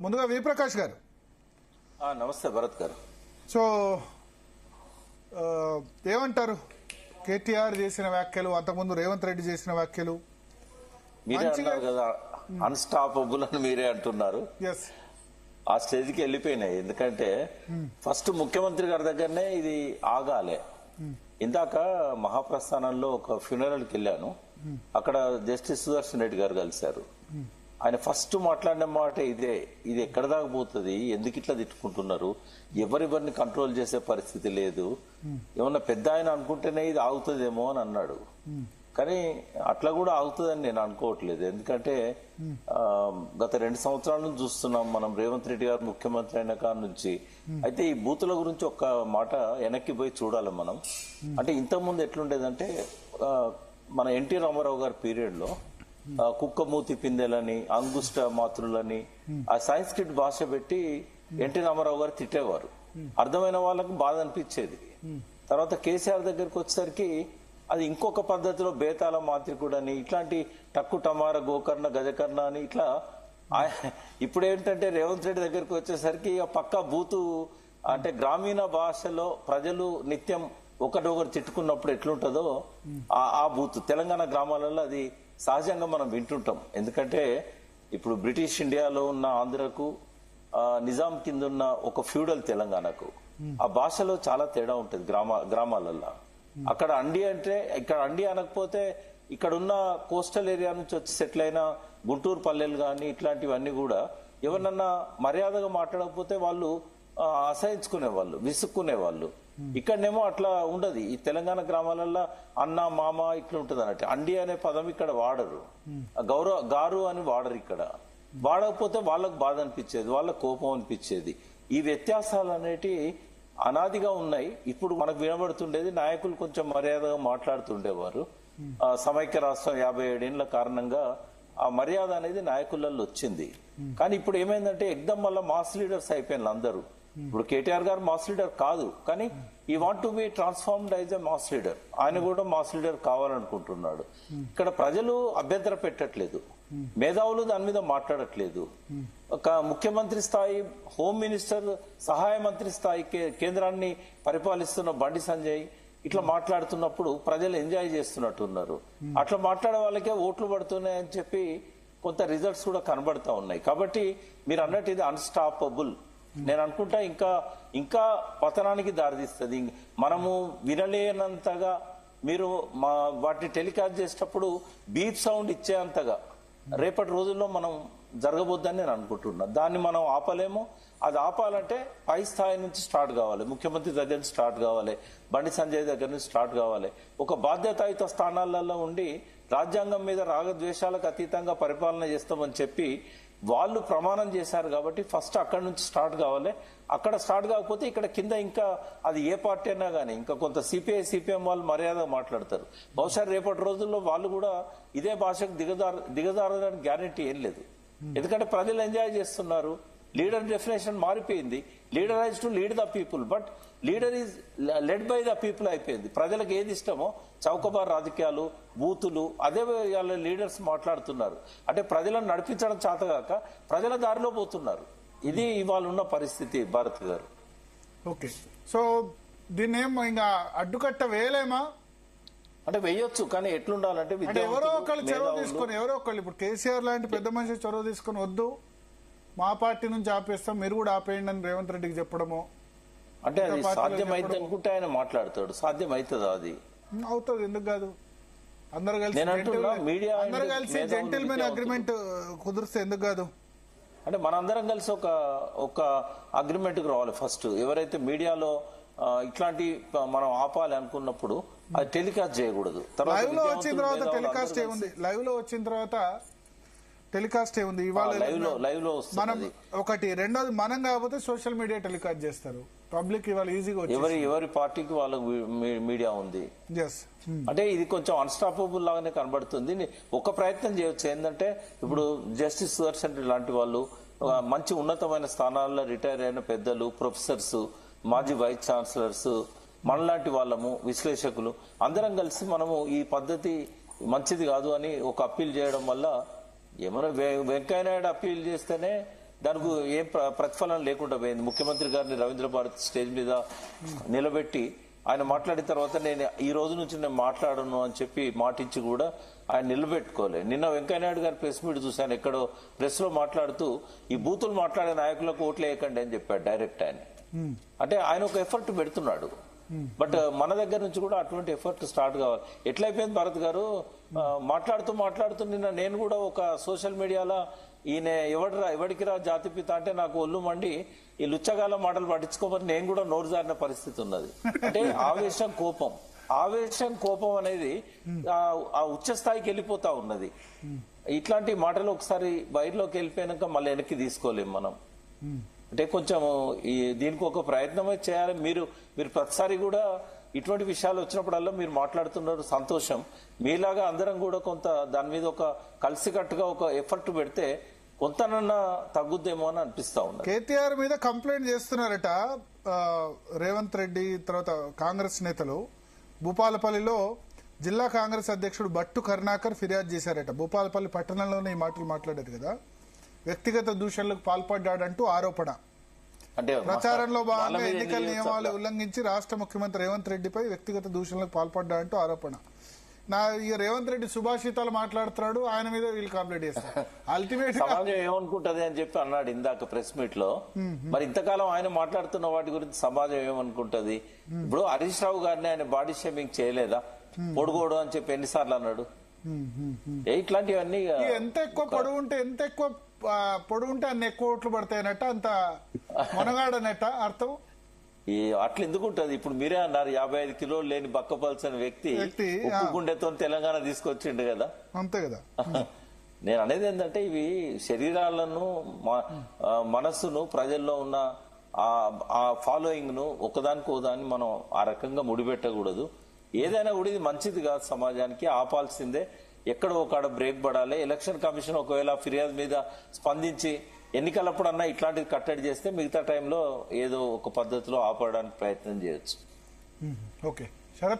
ముందుగా వి ప్రకాష్ గారు. నమస్తే భరత్ గారు. సో ఏమంటారు? కేటీఆర్ చేసిన వ్యాఖ్యలు, అంతకుముందు రేవంత్ రెడ్డి చేసిన వ్యాఖ్యలు మీరే అన్నారు కదా, అన్స్టాపబుల్ అని మీరే అంటున్నారు. ఎస్, ఆ స్టేజ్కి వెళ్ళిపోయినాయి. ఎందుకంటే ఫస్ట్ ముఖ్యమంత్రి గారి దగ్గరనే ఇది ఆగాలే. ఇందాక మహాప్రస్థానంలో ఒక ఫ్యూనరల్కి వెళ్ళాను. అక్కడ జస్టిస్ సుదర్శన్ రెడ్డి గారు కలిశారు. ఆయన ఫస్ట్ మాట్లాడిన మాట ఇదే, ఇది ఎక్కడ దాకా పోతుంది, ఎందుకు ఇట్లా తిట్టుకుంటున్నారు, ఎవరివరిని కంట్రోల్ చేసే పరిస్థితి లేదు, ఏమన్నా పెద్ద ఆయన అనుకుంటేనే ఇది ఆగుతుందేమో అని అన్నాడు. కానీ అట్లా కూడా ఆగుతుందని నేను అనుకోవట్లేదు. ఎందుకంటే గత 2 సంవత్సరాల నుంచి చూస్తున్నాం మనం, రేవంత్ రెడ్డి గారు ముఖ్యమంత్రి అయిన కాడి నుంచి. అయితే ఈ బూతుల గురించి ఒక్క మాట వెనక్కి పోయి చూడాలి మనం. అంటే ఇంతకుముందు ఎట్లుండేదంటే మన ఎన్టీ రామారావు గారి పీరియడ్ లో కుక్కమూతి పిందెలని, అంగుష్ట మాతృలని, ఆ సంస్కృత భాష పెట్టి ఎన్టీ రామారావు గారు తిట్టేవారు. అర్థమైన వాళ్ళకు బాధ అనిపించేది. తర్వాత కేసీఆర్ దగ్గరికి వచ్చేసరికి అది ఇంకొక పద్ధతిలో బేతాల మాంత్రికుడని, ఇట్లాంటి టక్కు టమార గోకర్ణ గజకర్ణ అని ఇట్లా. ఇప్పుడు ఏంటంటే రేవంత్ రెడ్డి దగ్గరికి వచ్చేసరికి పక్కా బూతు, అంటే గ్రామీణ భాషలో ప్రజలు నిత్యం ఒకటొకరు తిట్టుకున్నప్పుడు ఎట్లుంటుందో ఆ బూతు తెలంగాణ గ్రామాలలో అది సహజంగా మనం వింటుంటాం. ఎందుకంటే ఇప్పుడు బ్రిటిష్ ఇండియాలో ఉన్న ఆంధ్రకు, నిజాం కింద ఉన్న ఒక ఫ్యూడల్ తెలంగాణకు ఆ భాషలో చాలా తేడా ఉంటుంది గ్రామాలలో. అక్కడ అండి అంటే ఇక్కడ అండి అనకపోతే ఇక్కడ ఉన్న కోస్టల్ ఏరియా నుంచి వచ్చి సెటిల్ అయిన గుంటూరు పల్లెలు కానీ ఇట్లాంటివన్నీ కూడా ఎవరినన్నా మర్యాదగా మాట్లాడకపోతే వాళ్ళు అసహించుకునేవాళ్ళు, విసుక్కునేవాళ్ళు. ఇక్కడనేమో అట్లా ఉండదు. ఈ తెలంగాణ గ్రామాలలో అన్న మామ ఇట్లా ఉంటుంది అన్నట్టు. అండి అనే పదం ఇక్కడ వాడరు, గారు అని వాడరు. ఇక్కడ వాడకపోతే వాళ్ళకు బాధ అనిపించేది, వాళ్ళకు కోపం అనిపించేది. ఈ వ్యత్యాసాలు అనేటి అనాదిగా ఉన్నాయి. ఇప్పుడు మనకు వినబడుతుండేది నాయకులు కొంచెం మర్యాదగా మాట్లాడుతుండేవారు. సమైక్య రాష్ట్రం 57 ఏళ్ల కారణంగా ఆ మర్యాద అనేది నాయకులలో వచ్చింది. కానీ ఇప్పుడు ఏమైందంటే ఎగ్దమ్ వల్ల మాస్ లీడర్స్ అయిపోయినారు అందరూ. ఇప్పుడు కేటీఆర్ గారు మాస్ లీడర్ కాదు, కానీ ఈ want to be transformed as a mass leader. ఆయన కూడా మాస్ లీడర్ కావాలనుకుంటున్నాడు. ఇక్కడ ప్రజలు అభ్యంతర పెట్టట్లేదు, మేధావులు దాని మీద మాట్లాడట్లేదు. ఒక ముఖ్యమంత్రి స్థాయి, హోమ్ మినిస్టర్, సహాయ మంత్రి స్థాయి కేంద్రాన్ని పరిపాలిస్తున్న బండి సంజయ్ ఇట్లా మాట్లాడుతున్నప్పుడు ప్రజలు ఎంజాయ్ చేస్తున్నట్టున్నారు. అట్లా మాట్లాడే వాళ్ళకే ఓట్లు పడుతున్నాయని చెప్పి కొంత రిజల్ట్స్ కూడా కనబడతా ఉన్నాయి. కాబట్టి మీరు అన్నట్టు ఇది అన్స్టాపబుల్. నేను అనుకుంటా ఇంకా పతనానికి దారితీస్తుంది. మనము వినలేనంతగా మీరు వాటిని టెలికాస్ట్ చేసేటప్పుడు బీప్ సౌండ్ ఇచ్చేంతగా రేపటి రోజుల్లో మనం జరగబోద్దని నేను అనుకుంటున్నా. దాన్ని మనం ఆపలేము. అది ఆపాలంటే పై స్థాయి నుంచి స్టార్ట్ కావాలి, ముఖ్యమంత్రి దగ్గర నుంచి స్టార్ట్ కావాలి, బండి సంజయ్ దగ్గర నుంచి స్టార్ట్ కావాలి. ఒక బాధ్యతాయుత స్థానాలలో ఉండి రాజ్యాంగం మీద రాగద్వేషాలకు అతీతంగా పరిపాలన చేస్తామని చెప్పి వాళ్ళు ప్రమాణం చేశారు. కాబట్టి ఫస్ట్ అక్కడ నుంచి స్టార్ట్ కావాలి. అక్కడ స్టార్ట్ కాకపోతే ఇక్కడ కింద ఇంకా అది ఏ పార్టీ అయినా కానీ ఇంకా కొంత సిపిఐ సిపిఎం వాళ్ళు మర్యాదగా మాట్లాడతారు. బహుశా రేపటి రోజుల్లో వాళ్ళు కూడా ఇదే భాషకు దిగజారడానికి గ్యారంటీ ఏం లేదు. ఎందుకంటే ప్రజలు ఎంజాయ్ చేస్తున్నారు. లీడర్ డెఫినేషన్ మారిపోయింది. Leader has to lead the people, but leader is led by the people అయిపోయింది. ప్రజలకు ఏది ఇష్టమో చౌకబార్ రాజకీయాలు, బూతులు, అదే వాళ్ళ లీడర్స్ మాట్లాడుతున్నారు. అంటే ప్రజలను నడిపించడం చేతగాక ప్రజల దారిలో పోతున్నారు. ఇది ఇవాళ ఉన్న పరిస్థితి భారత్ గారు. ఓకే, సో దీన్ని ఏమో ఇంకా అడ్డుకట్ట వేయలేమా? అంటే వేయొచ్చు, కానీ ఎట్లుండాలంటే ఎవరో ఒకళ్ళు చొరవ తీసుకొని, ఎవరో ఒకళ్ళు ఇప్పుడు కేసీఆర్ లాంటి పెద్ద మనిషి చొరవ తీసుకొని వద్దు మా పార్టీ నుంచి ఆపేస్తాం, మీరు కూడా ఆపేయండి అని రేవంత్ రెడ్డికి చెప్పడము. అంటే అది సాధ్యమైతే అనుకుంటే ఆయన మాట్లాడతాడు. సాధ్యమవుతుందా? అది అవుతుంది, ఎందుకు కాదు? అందరు కలిసి జెంటిల్మెన్ అగ్రిమెంట్ కుదిరిస్తే ఎందుకు కాదు? అంటే మనందరం కలిసి ఒక అగ్రిమెంట్ కు రావాలి. ఫస్ట్ ఎవరైతే మీడియాలో ఇట్లాంటి మనం ఆపాలి అనుకున్నప్పుడు అది టెలికాస్ట్ చేయకూడదు. లైవ్ లో వచ్చిన తర్వాత టెలికాస్ట్ ఏముంది? లైవ్ లో వచ్చిన తర్వాత టెలికాస్ట్ ఏముంది? ఇవాళ లైవ్ లో మనం ఒకటి, రెండోది మనం కాకపోతే సోషల్ మీడియా టెలికాస్ట్ చేస్తారు. పబ్లిక్ ఇవాళ ఈజీగా ఎవరి పార్టీకి వాళ్ళకు మీడియా ఉంది. అంటే ఇది కొంచెం అన్స్టాపబుల్ లాగానే కనబడుతుంది. ఒక ప్రయత్నం చేయొచ్చు. ఏంటంటే ఇప్పుడు జస్టిస్ సుదర్శన్ రెడ్డి లాంటి వాళ్ళు, మంచి ఉన్నతమైన స్థానాల్లో రిటైర్ అయిన పెద్దలు, ప్రొఫెసర్స్, మాజీ వైస్ ఛాన్సలర్స్, మనలాంటి వాళ్ళము, విశ్లేషకులు అందరం కలిసి మనము ఈ పద్ధతి మంచిది కాదు అని ఒక అప్పీల్ చేయడం వల్ల ఏమైనా వెంకయ్య నాయుడు అప్పీల్ చేస్తేనే దానికి ఏం ప్రతిఫలం లేకుండా పోయింది. ముఖ్యమంత్రి గారిని రవీంద్ర భారత్ స్టేజ్ మీద నిలబెట్టి ఆయన మాట్లాడిన తర్వాత నేను ఈ రోజు నుంచి నేను మాట్లాడను అని చెప్పి మాటించి కూడా ఆయన నిలబెట్టుకోలేదు. నిన్న వెంకయ్యనాయుడు గారి ప్రెస్ మీట్ చూశాను, ఎక్కడో ప్రెస్ లో మాట్లాడుతూ ఈ బూతులు మాట్లాడే నాయకులకు ఓట్లు వేయకండి అని చెప్పాడు డైరెక్ట్ ఆయన. అంటే ఆయన ఒక ఎఫర్ట్ పెడుతున్నాడు. బట్ మన దగ్గర నుంచి కూడా అటువంటి ఎఫర్ట్ స్టార్ట్ కావాలి. ఎట్లయిపోయింది భరత్ గారు, మాట్లాడుతూ నిన్న నేను కూడా ఒక సోషల్ మీడియాలో ఈయన ఎవడికి రా జాతిపిత అంటే నాకు ఒళ్ళు మండి ఈ లుచ్చగాల మాటలు పట్టించుకోమని నేను కూడా నోరు జారిన పరిస్థితి ఉన్నది. అంటే ఆవేశం కోపం అనేది ఆ ఉచ్చ స్థాయికి వెళ్ళిపోతా ఉన్నది. ఇట్లాంటి మాటలు ఒకసారి బయటలోకి వెళ్ళిపోయాక మళ్ళీ వెనక్కి తీసుకోలేము మనం. అంటే కొంచెం దీనికి ఒక ప్రయత్నమే చేయాలి. మీరు ప్రతిసారి కూడా ఇటువంటి విషయాలు వచ్చినప్పుడల్లా మీరు మాట్లాడుతున్నారు, సంతోషం. మీలాగా అందరం కూడా కొంత దాని మీద ఒక కలిసికట్టుగా ఒక ఎఫర్ట్ పెడితే కొంతనన్నా తగ్గుద్దేమో అని అనిపిస్తా ఉంది. కేటీఆర్ మీద కంప్లైంట్ చేస్తున్నారట రేవంత్ రెడ్డి, తర్వాత కాంగ్రెస్ నేతలు. భూపాలపల్లిలో జిల్లా కాంగ్రెస్ అధ్యక్షుడు బట్టు కరుణాకర్ ఫిర్యాదు చేశారట. భూపాలపల్లి పట్టణంలోనే ఈ మాటలు మాట్లాడారు కదా. వ్యక్తిగత దూషణలకు పాల్పడ్డాడంటూ ఆరోపణ. అంటే ప్రచారంలో భాగంగా ఎన్నికల నియమాలు ఉల్లంఘించి రాష్ట్ర ముఖ్యమంత్రి రేవంత్ రెడ్డిపై వ్యక్తిగత దూషణలకు పాల్పడ్డాడంటూ ఆరోపణ. ఇక రేవంత్ రెడ్డి సుభాషితాలు మాట్లాడుతున్నాడు, ఆయన మీద వీళ్ళు కంప్లైంట్ చేస్తారు. అల్టిమేట్ సమాజం ఏమనుకుంటది అని చెప్పి అన్నాడు ఇందాక ప్రెస్ మీట్ లో. మరి ఇంతకాలం ఆయన మాట్లాడుతున్న వాటి గురించి సమాజం ఏమనుకుంటది? ఇప్పుడు హరీష్ రావు గారిని ఆయన బాడీ షేమింగ్ చేయలేదా? పొడుగోడు అని చెప్పి ఎన్నిసార్లు అన్నాడు? ఇట్లాంటివన్నీ ఎంత ఎక్కువ పొడుగు ఉంటే అన్ని ఎక్కువ ఓట్లు పడతాయనట్ట, అంత మునగాడనట్ట అర్థం. అట్లా ఎందుకు ఉంటది? ఇప్పుడు మీరే అన్నారు 55 కిలోలు లేని బక్కపల్సిన వ్యక్తి ఉప్పు గుండెతో తెలంగాణ తీసుకొచ్చిండు కదా. అంతే కదా. నేను అనేది ఏంటంటే ఇవి శరీరాలను, మనస్సును, ప్రజల్లో ఉన్న ఆ ఫాలోయింగ్ ను ఒకదాని మనం ఆ రకంగా ముడిపెట్టకూడదు. ఏదైనా కూడా ఇది మంచిది కాదు, సమాజానికి ఆపాల్సిందే. ఎక్కడో ఒక బ్రేక్ పడాలి. ఎలక్షన్ కమిషన్ ఒకవేళ ఫిర్యాదు మీద స్పందించి ఎన్నికలప్పుడన్నా ఇట్లాంటిది కట్టడి చేస్తే మిగతా టైంలో ఏదో ఒక పద్ధతిలో ఆపడానికి ప్రయత్నం చేయొచ్చు. ఓకే శరత్.